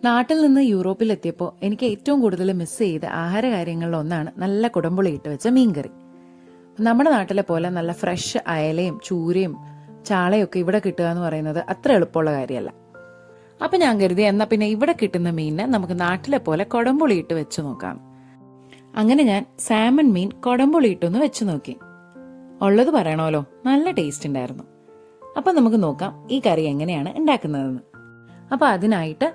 നാട്ടിൽ നിന്ന് യൂറോപ്പിലെത്തിയപ്പോൾ എനിക്ക് ഏറ്റവും കൂടുതൽ മിസ് ചെയ്ത ആഹാര കാര്യങ്ങളിൽ ഒന്നാണ് നല്ല കുടംപുളി ഇട്ട് വെച്ച മീൻകറി. നമ്മുടെ നാട്ടിലെ പോലെ നല്ല ഫ്രഷ് അയലയും ചൂരയും ചാളയൊക്കെ ഇവിടെ കിട്ടുക എന്ന് പറയുന്നത് അത്ര എളുപ്പമുള്ള കാര്യമല്ല. അപ്പൊ ഞാൻ കരുതി എന്നാ പിന്നെ ഇവിടെ കിട്ടുന്ന മീനിനെ നമുക്ക് നാട്ടിലെ പോലെ കുടംപുളി ഇട്ട് വെച്ച് നോക്കാം. അങ്ങനെ ഞാൻ സാമൺ മീൻ കുടംപുളി ഇട്ടൊന്ന് വെച്ച് നോക്കി. ഉള്ളത് പറയണമല്ലോ, നല്ല ടേസ്റ്റ് ഉണ്ടായിരുന്നു. അപ്പൊ നമുക്ക് നോക്കാം ഈ കറി എങ്ങനെയാണ് ഉണ്ടാക്കുന്നതെന്ന്. അപ്പൊ അതിനായിട്ട്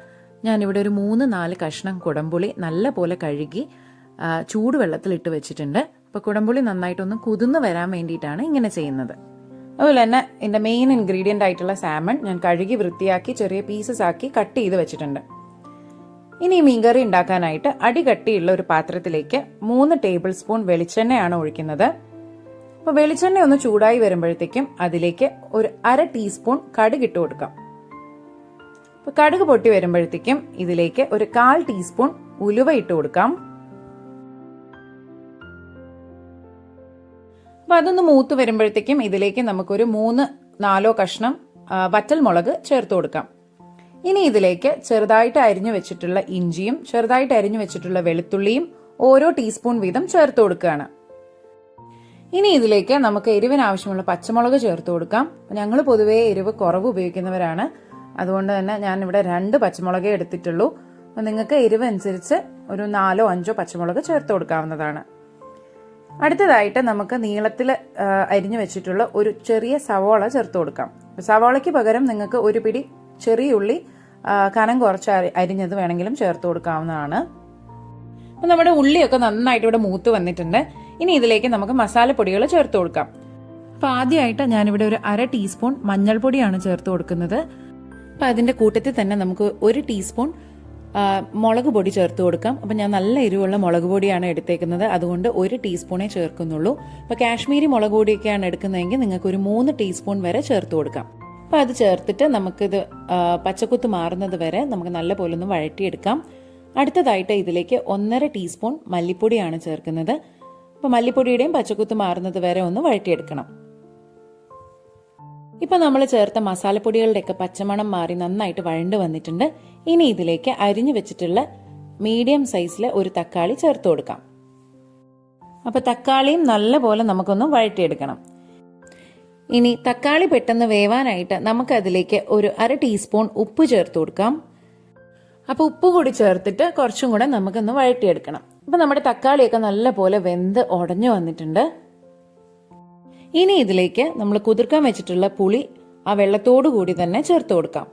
ഞാനിവിടെ ഒരു 3-4 കഷ്ണം കുടംപുളി നല്ല പോലെ കഴുകി ചൂടുവെള്ളത്തിലിട്ട് വെച്ചിട്ടുണ്ട്. അപ്പോൾ കുടംപുളി നന്നായിട്ടൊന്ന് കുതിർന്ന് വരാൻ വേണ്ടിയിട്ടാണ് ഇങ്ങനെ ചെയ്യുന്നത്. അതുപോലെ തന്നെ എൻ്റെ മെയിൻ ഇൻഗ്രീഡിയൻ്റ് ആയിട്ടുള്ള സാമൺ ഞാൻ കഴുകി വൃത്തിയാക്കി ചെറിയ പീസസ് ആക്കി കട്ട് ചെയ്ത് വെച്ചിട്ടുണ്ട്. ഇനി ഈ മീൻകറി ഉണ്ടാക്കാനായിട്ട് അടികട്ടിയുള്ള ഒരു പാത്രത്തിലേക്ക് 3 ടേബിൾ സ്പൂൺ വെളിച്ചെണ്ണയാണ് ഒഴിക്കുന്നത്. അപ്പോൾ വെളിച്ചെണ്ണ ഒന്ന് ചൂടായി വരുമ്പോഴത്തേക്കും അതിലേക്ക് ഒരു 1/2 ടീസ്പൂൺ കടുക് ഇട്ട് കൊടുക്കാം. അപ്പോൾ കടുക് പൊട്ടി വരുമ്പോഴത്തേക്കും ഇതിലേക്ക് ഒരു 1/4 ടീസ്പൂൺ ഉലുവ ഇട്ട് കൊടുക്കാം. അപ്പൊ അതൊന്ന് മൂത്ത് വരുമ്പോഴത്തേക്കും ഇതിലേക്ക് നമുക്കൊരു 3-4 കഷ്ണം വറ്റൽ മുളക് ചേർത്ത് കൊടുക്കാം. ഇനി ഇതിലേക്ക് ചെറുതായിട്ട് അരിഞ്ഞു വെച്ചിട്ടുള്ള ഇഞ്ചിയും ചെറുതായിട്ട് അരിഞ്ഞു വെച്ചിട്ടുള്ള വെളുത്തുള്ളിയും ഓരോ ടീസ്പൂൺ വീതം ചേർത്ത് കൊടുക്കുകയാണ്. ഇനി ഇതിലേക്ക് നമുക്ക് എരിവിന് ആവശ്യമുള്ള പച്ചമുളക് ചേർത്ത് കൊടുക്കാം. ഞങ്ങൾ പൊതുവേ എരിവ് കുറവ് ഉപയോഗിക്കുന്നവരാണ്, അതുകൊണ്ട് തന്നെ ഞാൻ ഇവിടെ 2 പച്ചമുളകേ എടുത്തിട്ടുള്ളൂ. നിങ്ങൾക്ക് എരിവ് അനുസരിച്ച് ഒരു 4-5 പച്ചമുളക് ചേർത്ത് കൊടുക്കാവുന്നതാണ്. അടുത്തതായിട്ട് നമുക്ക് നീളത്തിൽ അരിഞ്ഞു വെച്ചിട്ടുള്ള ഒരു ചെറിയ സവോള ചേർത്ത് കൊടുക്കാം. സവോളയ്ക്ക് പകരം നിങ്ങൾക്ക് ഒരു പിടി ചെറിയ ഉള്ളി കനം കുറച്ച് അരിഞ്ഞത് വേണമെങ്കിലും ചേർത്ത് കൊടുക്കാവുന്നതാണ്. അപ്പം നമ്മുടെ ഉള്ളിയൊക്കെ നന്നായിട്ട് ഇവിടെ മൂത്ത് വന്നിട്ടുണ്ട്. ഇനി ഇതിലേക്ക് നമുക്ക് മസാലപ്പൊടികൾ ചേർത്ത് കൊടുക്കാം. അപ്പം ആദ്യമായിട്ട് ഞാനിവിടെ ഒരു 1/2 ടീസ്പൂൺ മഞ്ഞൾപ്പൊടിയാണ് ചേർത്ത് കൊടുക്കുന്നത്. അപ്പം അതിൻ്റെ കൂട്ടത്തിൽ തന്നെ നമുക്ക് 1 ടീസ്പൂൺ മുളക് പൊടി ചേർത്ത് കൊടുക്കാം. അപ്പം ഞാൻ നല്ല എരിവുള്ള മുളക് പൊടിയാണ് എടുത്തേക്കുന്നത്, അതുകൊണ്ട് 1 ടീസ്പൂണേ ചേർക്കുന്നുള്ളൂ. അപ്പോൾ കാശ്മീരി മുളക് പൊടിയൊക്കെയാണ് എടുക്കുന്നതെങ്കിൽ നിങ്ങൾക്ക് ഒരു 3 ടീസ്പൂൺ വരെ ചേർത്ത് കൊടുക്കാം. അപ്പം അത് ചേർത്തിട്ട് നമുക്കിത് പച്ചക്കുത്ത് മാറുന്നത് വരെ നമുക്ക് നല്ല പോലെ ഒന്ന് വഴറ്റിയെടുക്കാം. അടുത്തതായിട്ട് ഇതിലേക്ക് 1/2 ടീസ്പൂൺ മല്ലിപ്പൊടിയാണ് ചേർക്കുന്നത്. അപ്പോൾ മല്ലിപ്പൊടിയുടെയും പച്ചക്കുത്ത് മാറുന്നത് വരെ ഒന്ന് വഴറ്റിയെടുക്കണം. ഇപ്പൊ നമ്മൾ ചേർത്ത മസാലപ്പൊടികളുടെയൊക്കെ പച്ചമണം മാറി നന്നായിട്ട് വഴണ്ട് വന്നിട്ടുണ്ട്. ഇനി ഇതിലേക്ക് അരിഞ്ഞു വെച്ചിട്ടുള്ള മീഡിയം സൈസിലെ ഒരു തക്കാളി ചേർത്ത് കൊടുക്കാം. അപ്പൊ തക്കാളിയും നല്ല പോലെ നമുക്കൊന്ന് വഴറ്റിയെടുക്കണം. ഇനി തക്കാളി പെട്ടെന്ന് വേവാനായിട്ട് നമുക്ക് അതിലേക്ക് ഒരു 1/2 ടീസ്പൂൺ ഉപ്പ് ചേർത്ത് കൊടുക്കാം. അപ്പൊ ഉപ്പ് കൂടി ചേർത്തിട്ട് കുറച്ചും കൂടെ നമുക്കൊന്ന് വഴറ്റിയെടുക്കണം. അപ്പൊ നമ്മുടെ തക്കാളിയൊക്കെ നല്ല പോലെ വെന്ത് ഉടഞ്ഞു വന്നിട്ടുണ്ട്. ഇനി ഇതിലേക്ക് നമ്മൾ കുതിർക്കാൻ വെച്ചിട്ടുള്ള പുളി ആ വെള്ളത്തോടു കൂടി തന്നെ ചേർത്ത് കൊടുക്കാം.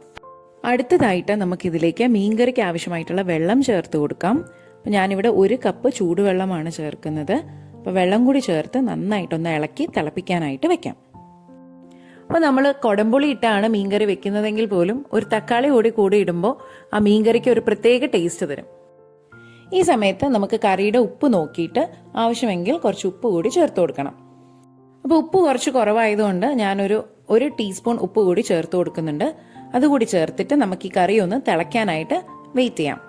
അടുത്തതായിട്ട് നമുക്കിതിലേക്ക് മീൻകറിക്ക് ആവശ്യമായിട്ടുള്ള വെള്ളം ചേർത്ത് കൊടുക്കാം. അപ്പം ഞാനിവിടെ 1 കപ്പ് ചൂടുവെള്ളമാണ് ചേർക്കുന്നത്. അപ്പോൾ വെള്ളം കൂടി ചേർത്ത് നന്നായിട്ടൊന്ന് ഇളക്കി തിളപ്പിക്കാനായിട്ട് വെക്കാം. അപ്പോൾ നമ്മൾ കുടംപുളി ഇട്ടാണ് മീൻകറി വെക്കുന്നതെങ്കിൽ പോലും ഒരു തക്കാളി കൂടി ഇടുമ്പോൾ ആ മീൻകറിക്ക് ഒരു പ്രത്യേക ടേസ്റ്റ് തരും. ഈ സമയത്ത് നമുക്ക് കറിയുടെ ഉപ്പ് നോക്കിയിട്ട് ആവശ്യമെങ്കിൽ കുറച്ച് ഉപ്പ് കൂടി ചേർത്ത് കൊടുക്കണം. അപ്പോൾ ഉപ്പ് കുറച്ച് കുറവായതുകൊണ്ട് ഞാനൊരു 1 ടീസ്പൂൺ ഉപ്പ് കൂടി ചേർത്ത് കൊടുക്കുന്നുണ്ട്. അതുകൂടി ചേർത്തിട്ട് നമുക്ക് ഈ കറി ഒന്ന് തിളയ്ക്കാനായിട്ട് വെയിറ്റ് ചെയ്യാം.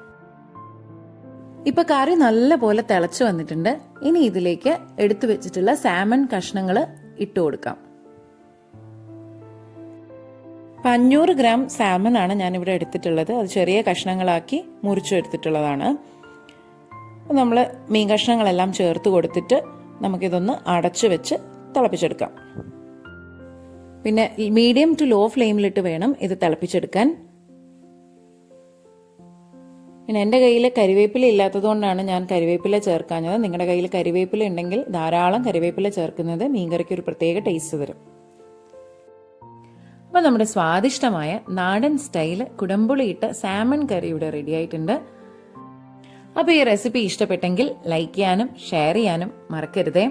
ഇപ്പൊ കറി നല്ല പോലെ തിളച്ചു വന്നിട്ടുണ്ട്. ഇനി ഇതിലേക്ക് എടുത്തു വെച്ചിട്ടുള്ള സാമൺ കഷ്ണങ്ങൾ ഇട്ട് കൊടുക്കാം. 500 ഗ്രാം സാമൺ ആണ് ഞാനിവിടെ എടുത്തിട്ടുള്ളത്. അത് ചെറിയ കഷ്ണങ്ങളാക്കി മുറിച്ചെടുത്തിട്ടുള്ളതാണ്. നമ്മൾ മീൻ കഷ്ണങ്ങളെല്ലാം ചേർത്ത് കൊടുത്തിട്ട് നമുക്കിതൊന്ന് അടച്ചു വെച്ച് തിളപ്പിച്ചെടുക്കാം. പിന്നെ മീഡിയം ടു ലോ ഫ്ലെയിമിലിട്ട് വേണം ഇത് തിളപ്പിച്ചെടുക്കാൻ. പിന്നെ എൻ്റെ കയ്യിൽ കരിവേപ്പില ഇല്ലാത്തതുകൊണ്ടാണ് ഞാൻ കരിവേപ്പില ചേർക്കാഞ്ഞത്. നിങ്ങളുടെ കയ്യിൽ കരിവേപ്പില ഉണ്ടെങ്കിൽ ധാരാളം കരിവേപ്പില ചേർക്കുന്നത് മീൻകറിക്ക് ഒരു പ്രത്യേക ടേസ്റ്റ് തരും. അപ്പം നമ്മുടെ സ്വാദിഷ്ടമായ നാടൻ സ്റ്റൈല് കുടംപുളിയിട്ട സാമൺ കറി ഇവിടെ റെഡി ആയിട്ടുണ്ട്. അപ്പോൾ ഈ റെസിപ്പി ഇഷ്ടപ്പെട്ടെങ്കിൽ ലൈക്ക് ചെയ്യാനും ഷെയർ ചെയ്യാനും മറക്കരുതേ.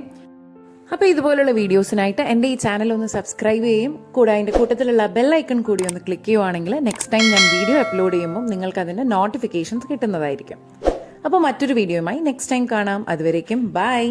അപ്പോൾ ഇതുപോലുള്ള വീഡിയോസിനായിട്ട് എൻ്റെ ഈ ചാനൽ ഒന്ന് സബ്സ്ക്രൈബ് ചെയ്യും, കൂടെ അതിൻ്റെ കൂട്ടത്തിലുള്ള ബെൽ ഐക്കൺ കൂടി ഒന്ന് ക്ലിക്ക് ചെയ്യുവാണെങ്കിൽ നെക്സ്റ്റ് ടൈം ഞാൻ വീഡിയോ അപ്ലോഡ് ചെയ്യുമ്പോൾ നിങ്ങൾക്ക് അതിൻ്റെ നോട്ടിഫിക്കേഷൻസ് കിട്ടുന്നതായിരിക്കും. അപ്പോൾ മറ്റൊരു വീഡിയോയുമായി നെക്സ്റ്റ് ടൈം കാണാം. അതുവരേക്കും ബൈ.